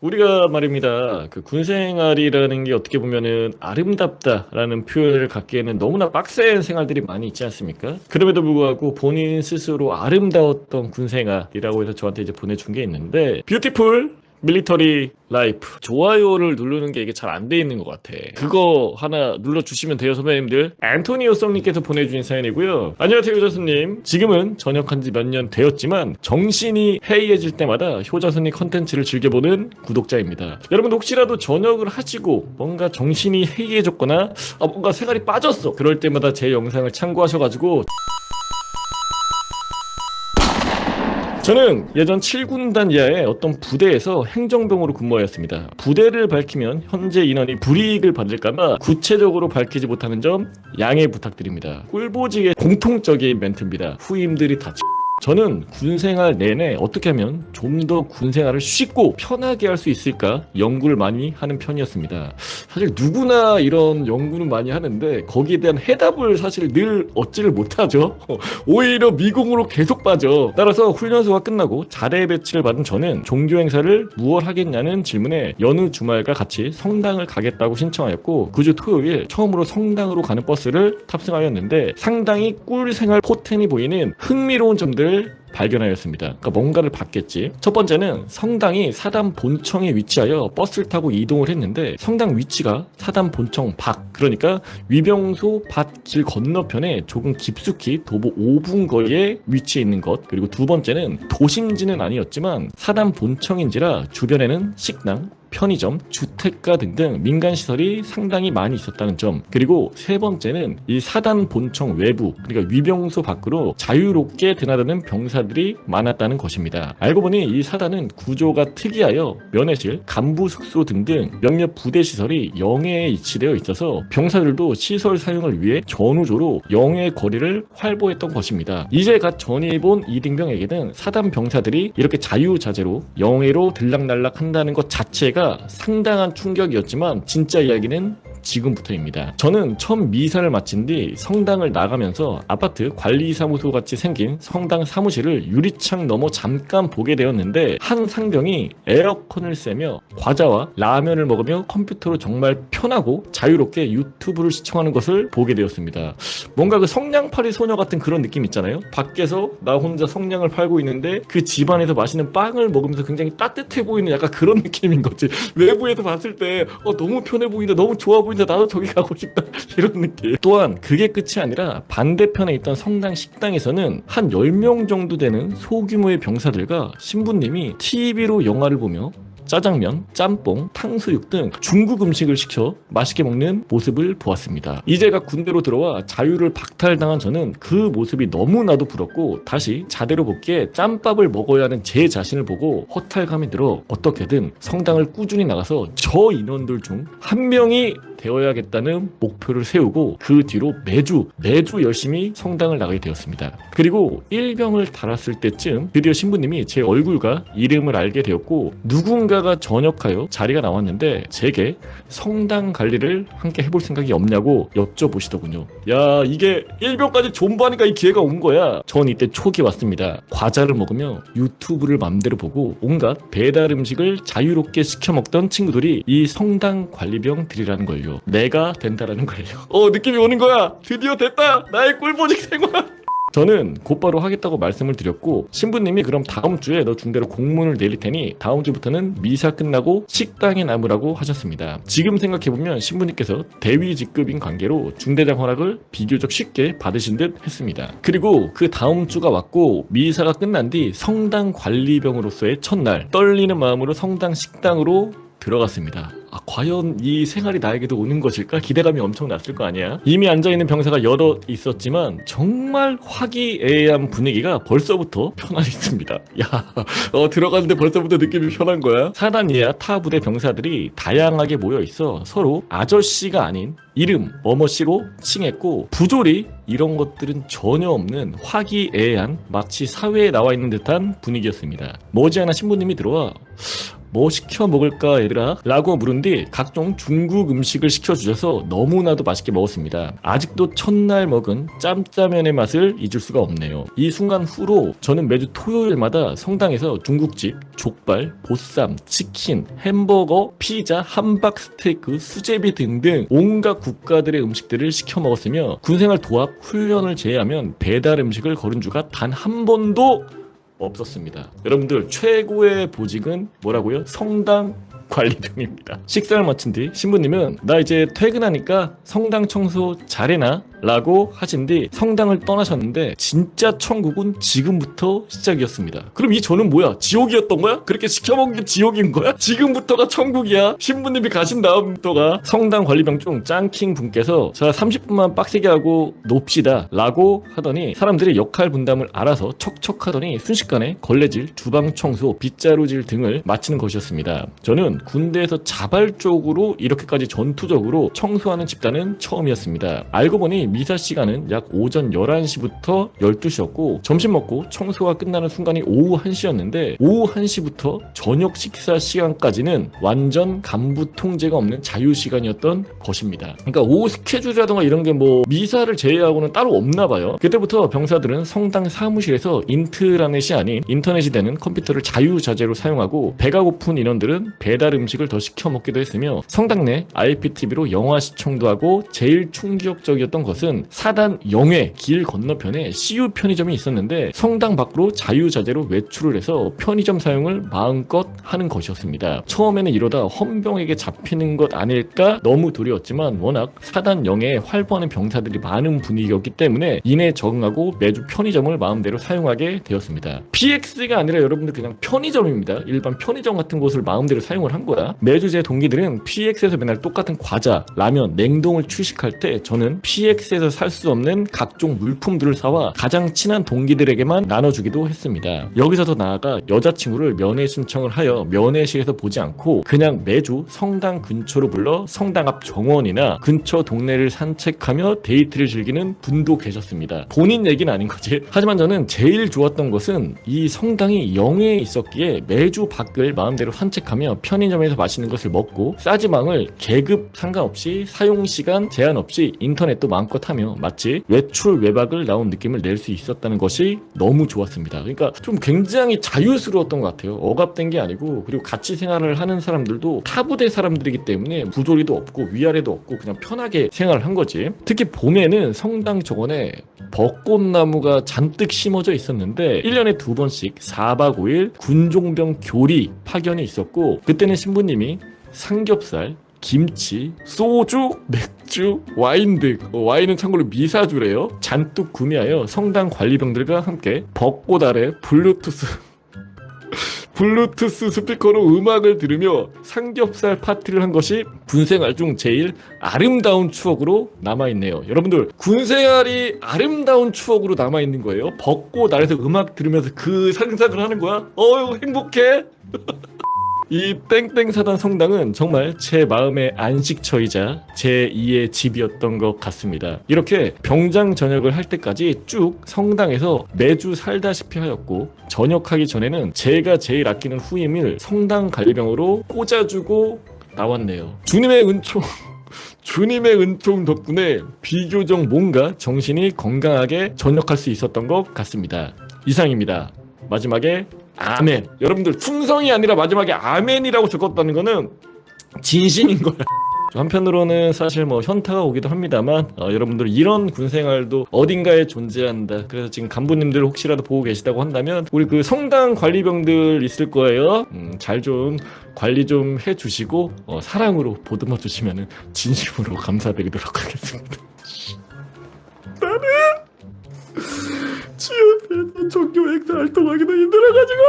우리가 말입니다. 그 군생활이라는 게 어떻게 보면은 아름답다라는 표현을 갖기에는 너무나 빡센 생활들이 많이 있지 않습니까? 그럼에도 불구하고 본인 스스로 아름다웠던 군생활이라고 해서 저한테 이제 보내준 게 있는데, 뷰티풀 밀리터리 라이프 좋아요를 누르는 게 이게 잘 안 돼 있는 것 같아. 그거 하나 눌러주시면 돼요, 선배님들. 앤토니오 썸님께서 보내주신 사연이고요. 안녕하세요, 효자손님. 지금은 전역한 지 몇 년 되었지만 정신이 해이해질 때마다 효자손님 컨텐츠를 즐겨보는 구독자입니다. 여러분 혹시라도 전역을 하시고 뭔가 정신이 해이해졌거나 뭔가 생활이 빠졌어, 그럴 때마다 제 영상을 참고하셔가지고, 저는 예전 7군단 이하의 어떤 부대에서 행정병으로 근무하였습니다. 부대를 밝히면 현재 인원이 불이익을 받을까봐 구체적으로 밝히지 못하는 점 양해 부탁드립니다. 꿀보직의 공통적인 멘트입니다. 후임들이 다 저는 군생활 내내 어떻게 하면 좀 더 군생활을 쉽고 편하게 할 수 있을까 연구를 많이 하는 편이었습니다. 사실 누구나 이런 연구는 많이 하는데 거기에 대한 해답을 사실 늘 얻지를 못하죠. 오히려 미궁으로 계속 빠져. 따라서 훈련소가 끝나고 자대 배치를 받은 저는 종교 행사를 무얼 하겠냐는 질문에 여느 주말과 같이 성당을 가겠다고 신청하였고, 그 주 토요일 처음으로 성당으로 가는 버스를 탑승하였는데 상당히 꿀생활 포텐이 보이는 흥미로운 점들 발견하였습니다. 그러니까 뭔가를 봤겠지. 첫 번째는 성당이 사단 본청에 위치하여 버스를 타고 이동을 했는데 성당 위치가 사단 본청 밖, 그러니까 위병소 밭 길 건너편에 조금 깊숙이 도보 5분 거리에 위치해 있는 것. 그리고 두 번째는 도심지는 아니었지만 사단 본청인지라 주변에는 식당, 편의점, 주택가 등등 민간시설이 상당히 많이 있었다는 점. 그리고 세 번째는 이 사단 본청 외부, 그러니까 위병소 밖으로 자유롭게 드나드는 병사들이 많았다는 것입니다. 알고 보니 이 사단은 구조가 특이하여 면회실, 간부 숙소 등등 몇몇 부대시설이 영해에 위치되어 있어서 병사들도 시설 사용을 위해 전우조로 영해 거리를 활보했던 것입니다. 이제 갓 전입온 이등병에게는 사단 병사들이 이렇게 자유자재로 영해로 들락날락 한다는 것 자체가 상당한 충격이었지만 진짜 이야기는 지금부터입니다. 저는 처음 미사를 마친 뒤 성당을 나가면서 아파트 관리사무소 같이 생긴 성당 사무실을 유리창 너머 잠깐 보게 되었는데, 한 상병이 에어컨을 쐬며 과자와 라면을 먹으며 컴퓨터로 정말 편하고 자유롭게 유튜브를 시청하는 것을 보게 되었습니다. 뭔가 그 성냥팔이 소녀 같은 그런 느낌 있잖아요. 밖에서 나 혼자 성냥을 팔고 있는데 그 집안에서 맛있는 빵을 먹으면서 굉장히 따뜻해 보이는 약간 그런 느낌인 거지. 외부에서 봤을 때 너무 편해 보인다, 너무 좋아 보인다, 나도 저기 가고 싶다 이런 느낌. 또한 그게 끝이 아니라 반대편에 있던 성당 식당에서는 한 10명 정도 되는 소규모의 병사들과 신부님이 TV로 영화를 보며 짜장면, 짬뽕, 탕수육 등 중국 음식을 시켜 맛있게 먹는 모습을 보았습니다. 이제가 군대로 들어와 자유를 박탈당한 저는 그 모습이 너무나도 부럽고 다시 자대로 복귀해 짬밥을 먹어야 하는 제 자신을 보고 허탈감이 들어 어떻게든 성당을 꾸준히 나가서 저 인원들 중 한 명이 되어야겠다는 목표를 세우고 그 뒤로 매주 열심히 성당을 나가게 되었습니다. 그리고 일병을 달았을 때쯤 드디어 신부님이 제 얼굴과 이름을 알게 되었고, 누군가가 전역하여 자리가 나왔는데 제게 성당 관리를 함께 해볼 생각이 없냐고 여쭤보시더군요. 야, 이게 일병까지 존버하니까 이 기회가 온 거야. 전 이때 촉이 왔습니다. 과자를 먹으며 유튜브를 맘대로 보고 온갖 배달 음식을 자유롭게 시켜 먹던 친구들이 이 성당 관리병들이라는 걸요. 내가 된다라는 걸요. 느낌이 오는 거야. 드디어 됐다, 나의 꿀보직 생활. 저는 곧바로 하겠다고 말씀을 드렸고, 신부님이 그럼 다음 주에 너 중대로 공문을 내릴 테니 다음 주부터는 미사 끝나고 식당에 남으라고 하셨습니다. 지금 생각해보면 신부님께서 대위 직급인 관계로 중대장 허락을 비교적 쉽게 받으신 듯 했습니다. 그리고 그 다음 주가 왔고 미사가 끝난 뒤 성당 관리병으로서의 첫날, 떨리는 마음으로 성당 식당으로 들어갔습니다. 과연 이 생활이 나에게도 오는 것일까? 기대감이 엄청 났을 거 아니야. 이미 앉아있는 병사가 여러 있었지만 정말 화기애애한 분위기가 벌써부터 편안했습니다. 야, 들어갔는데 벌써부터 느낌이 편한 거야. 사단 이하 타 부대 병사들이 다양하게 모여있어 서로 아저씨가 아닌 이름 뭐뭐씨로 칭했고, 부조리 이런 것들은 전혀 없는 화기애애한 마치 사회에 나와 있는 듯한 분위기였습니다. 머지않아 신부님이 들어와 뭐 시켜 먹을까 얘들아? 라고 물은 뒤 각종 중국 음식을 시켜주셔서 너무나도 맛있게 먹었습니다. 아직도 첫날 먹은 짬짜면의 맛을 잊을 수가 없네요. 이 순간 후로 저는 매주 토요일마다 성당에서 중국집, 족발, 보쌈, 치킨, 햄버거, 피자, 함박 스테이크, 수제비 등등 온갖 국가들의 음식들을 시켜 먹었으며 군생활 도합, 훈련을 제외하면 배달 음식을 거른 주가 단 한 번도 없었습니다. 여러분들 최고의 보직은 뭐라고요? 성당 관리병입니다. 식사를 마친 뒤 신부님은 나 이제 퇴근하니까 성당 청소 잘해놔 라고 하신 뒤 성당을 떠나셨는데 진짜 천국은 지금부터 시작이었습니다. 그럼 이 저는 뭐야? 지옥이었던 거야? 그렇게 시켜먹은 게 지옥인 거야? 지금부터가 천국이야? 신부님이 가신 다음부터가 성당 관리병 중 짱킹 분께서 자 30분만 빡세게 하고 놉시다 라고 하더니 사람들이 역할 분담을 알아서 척척하더니 순식간에 걸레질, 주방 청소, 빗자루질 등을 마치는 것이었습니다. 저는 군대에서 자발적으로 이렇게까지 전투적으로 청소하는 집단은 처음이었습니다. 알고 보니 미사 시간은 약 오전 11시부터 12시였고 점심 먹고 청소가 끝나는 순간이 오후 1시였는데 오후 1시부터 저녁 식사 시간까지는 완전 간부 통제가 없는 자유시간이었던 것입니다. 그러니까 오후 스케줄이라던가 이런 게 뭐 미사를 제외하고는 따로 없나 봐요. 그때부터 병사들은 성당 사무실에서 인트라넷이 아닌 인터넷이 되는 컴퓨터를 자유자재로 사용하고 배가 고픈 인원들은 배달 음식을 더 시켜 먹기도 했으며 성당 내 IPTV로 영화 시청도 하고 제일 충격적이었던 것은 사단 영회 길 건너편에 CU 편의점이 있었는데 성당 밖으로 자유자재로 외출을 해서 편의점 사용을 마음껏 하는 것이었습니다. 처음에는 이러다 헌병에게 잡히는 것 아닐까 너무 두려웠지만 워낙 사단 영회에 활보하는 병사들이 많은 분위기였기 때문에 이내 적응하고 매주 편의점을 마음대로 사용하게 되었습니다. PX가 아니라 여러분들 그냥 편의점입니다. 일반 편의점 같은 곳을 마음대로 사용을 한 거야. 매주 제 동기들은 PX에서 맨날 똑같은 과자, 라면, 냉동을 취식할 때 저는 PX에서 살 수 없는 각종 물품들을 사와 가장 친한 동기들에게만 나눠주기도 했습니다. 여기서 더 나아가 여자친구를 면회 신청을 하여 면회실에서 보지 않고 그냥 매주 성당 근처로 불러 성당 앞 정원이나 근처 동네를 산책하며 데이트를 즐기는 분도 계셨습니다. 본인 얘기는 아닌 거지. 하지만 저는 제일 좋았던 것은 이 성당이 영해에 있었기에 매주 밖을 마음대로 산책하며 편의점에서 맛있는 것을 먹고 싸지방을 계급 상관없이 사용시간 제한 없이 인터넷도 마음껏 하며 마치 외출 외박을 나온 느낌을 낼 수 있었다는 것이 너무 좋았습니다. 그러니까 좀 굉장히 자유스러웠던 것 같아요. 억압된 게 아니고 그리고 같이 생활을 하는 사람들도 타부대 사람들이기 때문에 부조리도 없고 위아래도 없고 그냥 편하게 생활을 한 거지. 특히 봄에는 성당 정원에 벚꽃나무가 잔뜩 심어져 있었는데 1년에 2번씩 4박 5일 군종병 교리 파견이 있었고 그때는 신부님이 삼겹살, 김치, 소주, 맥주, 와인 등 와인은 참고로 미사주래요. 잔뜩 구매하여 성당 관리병들과 함께 벚꽃 아래 블루투스 스피커로 음악을 들으며 삼겹살 파티를 한 것이 군생활 중 제일 아름다운 추억으로 남아있네요. 여러분들 군생활이 아름다운 추억으로 남아있는 거예요. 벚꽃 아래서 음악 들으면서 그 상상을 하는 거야. 어휴 행복해. 이 땡땡사단 성당은 정말 제 마음의 안식처이자 제2의 집이었던 것 같습니다. 이렇게 병장 전역을 할 때까지 쭉 성당에서 매주 살다시피 하였고 전역하기 전에는 제가 제일 아끼는 후임을 성당 관리병으로 꽂아주고 나왔네요. 주님의 은총 덕분에 비교적 뭔가 정신이 건강하게 전역할 수 있었던 것 같습니다. 이상입니다. 마지막에 아멘. 여러분들 충성이 아니라 마지막에 아멘이라고 적었다는 거는 진심인 거야. 한편으로는 사실 뭐 현타가 오기도 합니다만 여러분들 이런 군생활도 어딘가에 존재한다. 그래서 지금 간부님들 혹시라도 보고 계시다고 한다면 우리 그 성당 관리병들 있을 거예요. 잘 좀 관리 좀 해주시고 사랑으로 보듬어 주시면 진심으로 감사드리도록 하겠습니다. 나는 지역에서 종교 행사 활동하기도 힘들어가지고